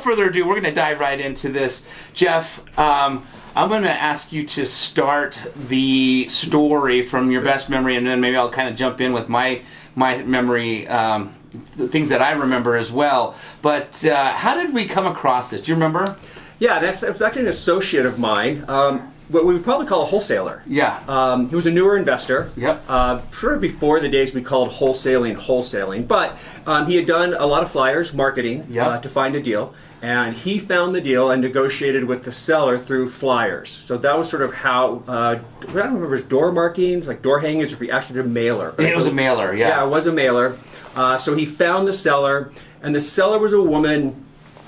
further ado, we're going to dive right into this. Jeff, I'm going to ask you to start the story from your best memory, and then maybe I'll kind of jump in with my memory, the things that I remember as well. But how did we come across this? Do you remember? Yeah, it was actually an associate of mine. What we would probably call a wholesaler. Yeah. He was a newer investor. Yep. Sort of before the days we called wholesaling. But he had done a lot of flyers, marketing, Yep. to find a deal. And he found the deal and negotiated with the seller through flyers. So that was sort of how, I don't remember if it was door markings, like door hangings, or if he actually did a mailer. It was a mailer, yeah. Yeah, it was a mailer. So he found the seller, and the seller was a woman,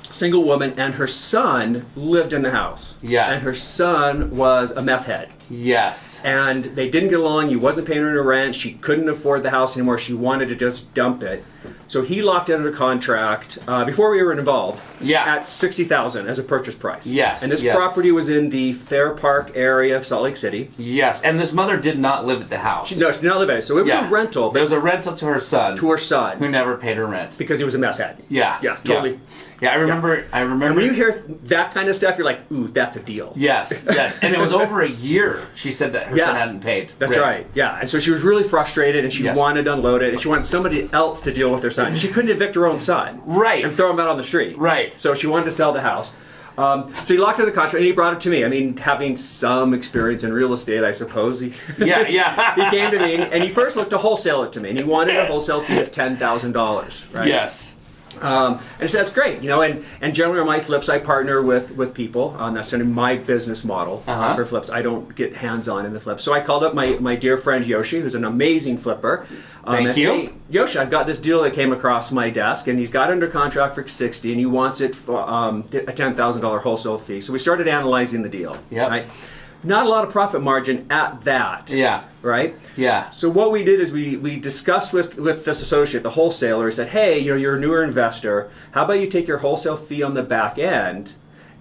single woman, and her son lived in the house. Yes. And her son was a meth head. Yes. And they didn't get along. He wasn't paying her rent. She couldn't afford the house anymore. She wanted to just dump it. So he locked in a contract before we were involved. Yeah. At $60,000 as a purchase price. Yes. And this yes. property was in the Fair Park area of Salt Lake City. Yes. And this mother did not live at the house. She did not live in it. So it was a rental. It was a rental to her son. To her son. Who never paid her rent. Because he was a meth head. Yeah. Yes, totally. Yeah, I remember. And when you hear that kind of stuff, you're like, ooh, that's a deal. Yes, yes. And it was over a year, she said, that her son hadn't paid. That's right, yeah. And so she was really frustrated, and she Yes. wanted to unload it, and she wanted somebody else to deal with her son. She couldn't evict her own son. Right. And throw him out on the street. Right. So she wanted to sell the house. So he locked her the contract, and he brought it to me. I mean, having some experience in real estate, I suppose. Yeah, yeah. He came to me, and he first looked to wholesale it to me, and he wanted a wholesale fee of $10,000, right? Yes. And I said, that's great, and generally on my flips, I partner with people. That's sort of my business model for flips. I don't get hands-on in the flips. So I called up my dear friend Yoshi, who's an amazing flipper. Thank you. Hey, Yoshi, I've got this deal that came across my desk, and he's got it under contract for $60,000, and he wants it for a $10,000 wholesale fee. So we started analyzing the deal. Yep. Right? Not a lot of profit margin at that. Yeah. Right? Yeah. So what we did is we discussed with this associate, the wholesaler, he said, hey, you're a newer investor. How about you take your wholesale fee on the back end,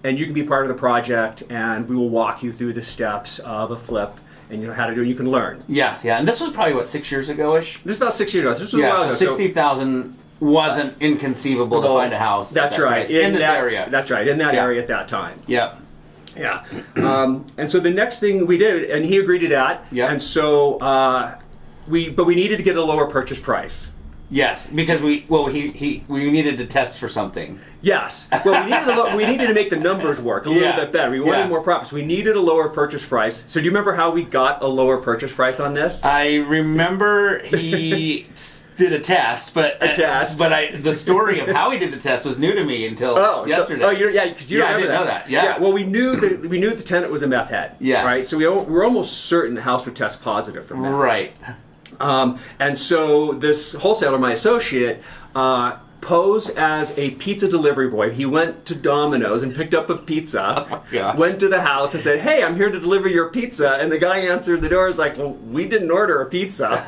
and you can be part of the project, and we will walk you through the steps of a flip, and how to do it. You can learn. Yeah, yeah. And this was probably, what, 6 years ago-ish? This is about 6 years ago. This was a while ago. So 60,000 wasn't inconceivable to find a house. That's right. In this area. That's right. In that area at that time. Yeah. Yeah. And so the next thing we did, and he agreed to that. Yeah. And so we needed to get a lower purchase price. Yes, because we needed to test for something. Yes. Well, we needed to make the numbers work a little bit better. We wanted more profits. We needed a lower purchase price. So do you remember how we got a lower purchase price on this? I remember he did a test, but the story of how he did the test was new to me until yesterday. Because you I didn't know that. Yeah. Well, we knew the tenant was a meth head. Yes. Right. So we were almost certain the house would test positive for meth. Right. And so this wholesaler, my associate, posed as a pizza delivery boy. He went to Domino's and picked up a pizza, went to the house and said, hey, I'm here to deliver your pizza. And the guy answered the door. He's like, well, we didn't order a pizza.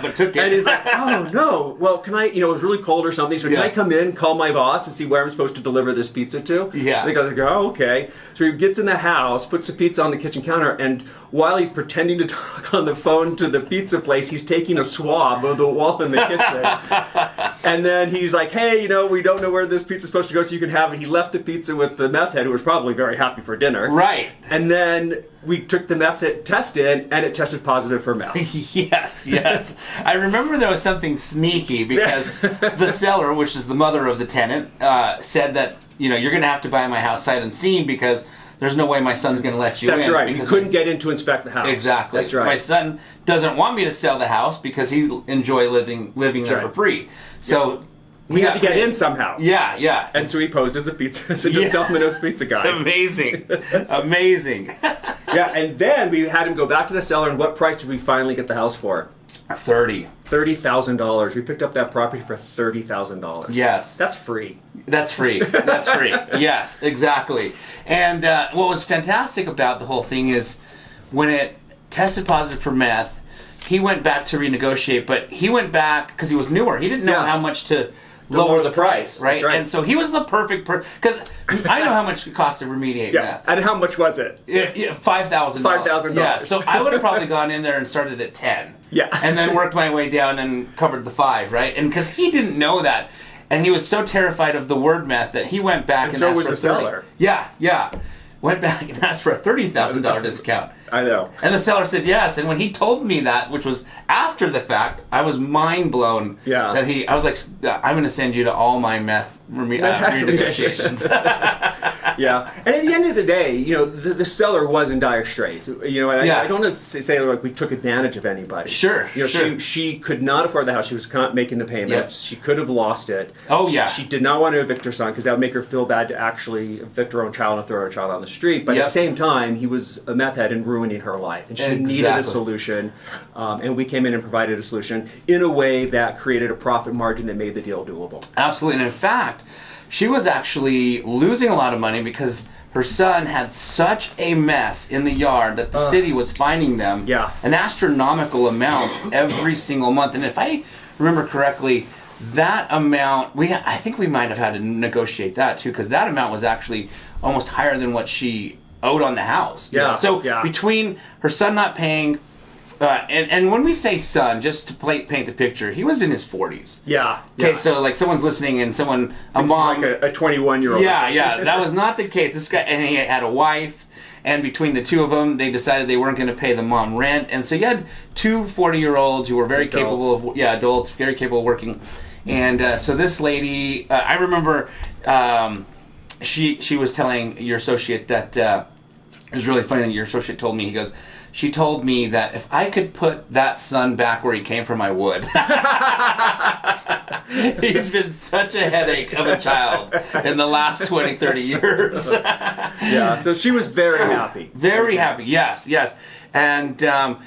But took it. And he's like, oh, no. Well, can I, it was really cold or something, so can I come in, call my boss, and see where I'm supposed to deliver this pizza to? Yeah. And the guy's like, oh, okay. So he gets in the house, puts the pizza on the kitchen counter, and while he's pretending to talk on the phone to the pizza place, he's taking a swab of the wall in the kitchen. And then he's like, hey, we don't know where this pizza's supposed to go, so you can have it. He left the pizza with the meth head, who was probably very happy for dinner. Right. And then we took the meth head test in, and it tested positive for meth. Yes. I remember there was something sneaky because the seller, which is the mother of the tenant, said that, you're going to have to buy my house sight unseen because there's no way my son's going to let you in. That's right. We couldn't get in to inspect the house. Exactly. That's right. My son doesn't want me to sell the house because he enjoy living there for free. So we had to get in somehow. Yeah. And so he posed as a Domino's pizza guy. It's amazing. Amazing. Yeah, and then we had him go back to the seller, and what price did we finally get the house for? $30,000. We picked up that property for $30,000. Yes. That's free. That's free. Yes, exactly. And what was fantastic about the whole thing is when it tested positive for meth, he went back to renegotiate, but he went back because he was newer. He didn't know how much to lower the price, right? And so he was the perfect because I know how much it costs to remediate meth. And how much was it? $5,000. $5,000. Yeah. So I would have probably gone in there and started at 10. Yeah. And then worked my way down and covered the 5, right? And because he didn't know that. And he was so terrified of the word meth that he went back and so asked was for the seller. Yeah. Went back and asked for a $30,000 discount. I know. And the seller said yes. And when he told me that, which was after the fact, I was mind blown. Yeah. I was like, I'm going to send you to all my meth renegotiations. Yeah. And at the end of the day, the seller was in dire straits. And I don't want to say like we took advantage of anybody. Sure. She could not afford the house. She was not making the payments. Yep. She could have lost it. Oh, yeah. She did not want to evict her son because that would make her feel bad to actually evict her own child and throw her child on the street. But at the same time, he was a meth head and ruining her life. And she needed a solution. And we came in and provided a solution in a way that created a profit margin that made the deal doable. Absolutely. And in fact, she was actually losing a lot of money because her son had such a mess in the yard that the city was finding them an astronomical amount every single month. And if I remember correctly, that amount, I think we might have had to negotiate that too, because that amount was actually almost higher than what she owed on the house. So between her son not paying, and when we say son, just to paint the picture, he was in his 40s. Okay, so like someone's listening and a mom, like a 21-year-old. That was not the case. This guy, and he had a wife, and between the two of them, they decided they weren't going to pay the mom rent, and so you had two 40-year-olds who were very capable of adults, very capable of working, and so this lady, I remember, she was telling your associate that it was really funny that your associate told me, she told me that if I could put that son back where he came from, I would. He'd been such a headache of a child in the last 20, 30 years. So she was very happy. Very happy, yes. And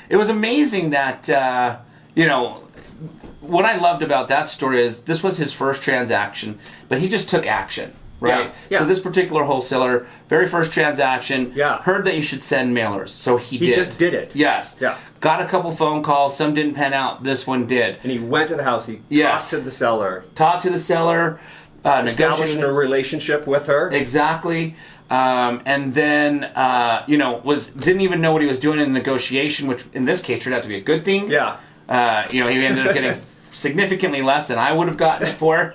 it was amazing that, what I loved about that story is this was his first transaction, but he just took action. Right? So this particular wholesaler, very first transaction, heard that you should send mailers. So he did. He just did it. Yes. Got a couple phone calls. Some didn't pan out. This one did. And he went to the house. He talked to the seller. Establishing a relationship with her. Exactly. And then, didn't even know what he was doing in negotiation, which in this case turned out to be a good thing. He ended up getting significantly less than I would have gotten it for.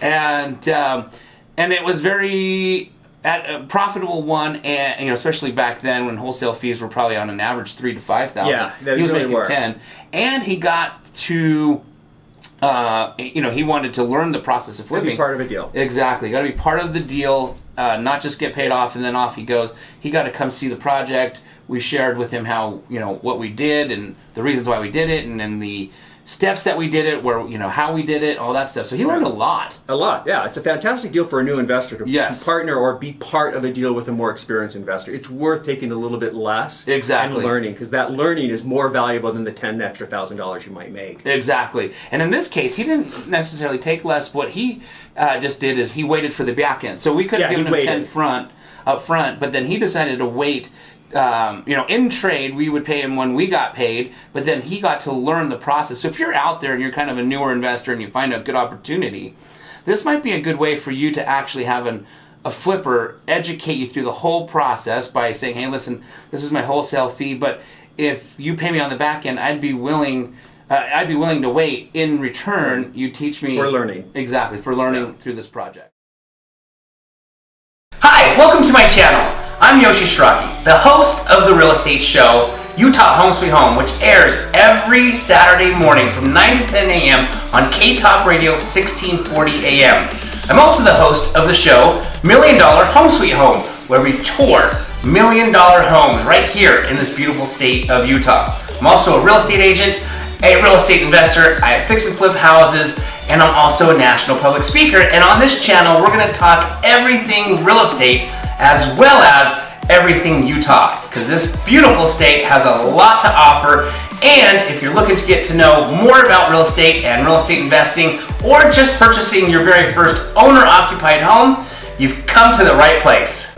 And it was very a profitable one, and especially back then when wholesale fees were probably on an average $3,000 to $5,000. He was making 10, and he got to he wanted to learn the process of flipping. Be part of a deal. Exactly, got to be part of the deal, not just get paid off and then off he goes. He got to come see the project. We shared with him how what we did and the reasons why we did it, and then the steps that we did it, where how we did it, all that stuff. So he learned a lot. It's a fantastic deal for a new investor to partner or be part of a deal with a more experienced investor. It's worth taking a little bit less and learning, because that learning is more valuable than the extra $1,000 you might make. Exactly. And in this case, he didn't necessarily take less. What he just did is he waited for the back end. So we could have given him 10 up front, but then he decided to wait. In trade, we would pay him when we got paid, but then he got to learn the process. So if you're out there and you're kind of a newer investor and you find a good opportunity, this might be a good way for you to actually have a flipper educate you through the whole process by saying, hey, listen, this is my wholesale fee, but if you pay me on the back end, I'd be willing to wait. In return, you teach me... For learning. Exactly, for learning through this project. Hi, welcome to my channel. I'm Yoshi Strachey, the host of the real estate show, Utah Home Sweet Home, which airs every Saturday morning from 9 to 10 a.m. on K-Top Radio 1640 a.m. I'm also the host of the show, $1 Million Home Sweet Home, where we tour $1 million homes right here in this beautiful state of Utah. I'm also a real estate agent, a real estate investor. I fix and flip houses, and I'm also a national public speaker. And on this channel, we're going to talk everything real estate as well as everything Utah, because this beautiful state has a lot to offer. And if you're looking to get to know more about real estate and real estate investing, or just purchasing your very first owner-occupied home, you've come to the right place.